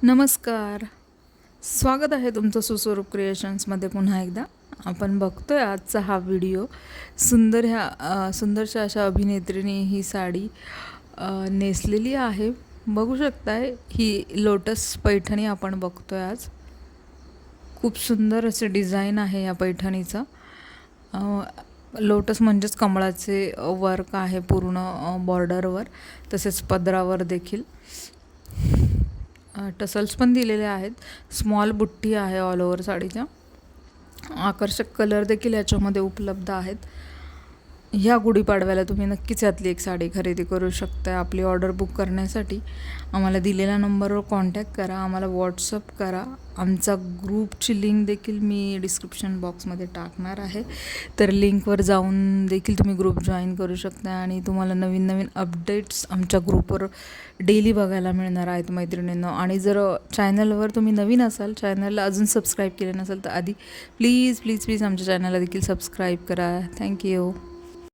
नमस्कार. स्वागत आहे तुमचं सुस्वरूप क्रिएशन्समध्ये पुन्हा एकदा. आपण बघतोय आजचा हा व्हिडिओ. सुंदरशा अशा अभिनेत्रीने ही साडी नेसलेली आहे. बघू शकताय, ही लोटस पैठणी आपण बघतोय आज. खूप सुंदर असे डिझाईन आहे या पैठणीचं. लोटस म्हणजेच कमळाचे वर्क आहे पूर्ण बॉर्डरवर, तसेच पदरावर देखील टसल्स पण दिलेले आहेत. स्मॉल बुट्टी आहे ऑल ओव्हर साडीच्या. आकर्षक कलर देखील याच्यामध्ये उपलब्ध आहेत. ह्या गुढीपाडव्याला तुम्ही नक्कीच यातली एक साडी खरेदी करू शकता. आपली ऑर्डर बुक करण्यासाठी आम्हाला दिलेल्या नंबरवर कॉन्टॅक्ट करा, आम्हाला व्हॉट्सअप करा. आमचा ग्रुपची लिंक देखील मी डिस्क्रिप्शन बॉक्समध्ये टाकणार आहे, तर लिंकवर जाऊन देखील तुम्ही ग्रुप जॉईन करू शकता आणि तुम्हाला नवीन नवीन अपडेट्स आमच्या ग्रुपवर डेली बघायला मिळणार आहेत मैत्रिणींनो. आणि जर चॅनलवर तुम्ही नवीन असाल, चॅनलला अजून सबस्क्राईब केलं नसेल, तर आधी प्लीज प्लीज प्लीज आमच्या चॅनलला देखील सबस्क्राईब करा. थँक्यू.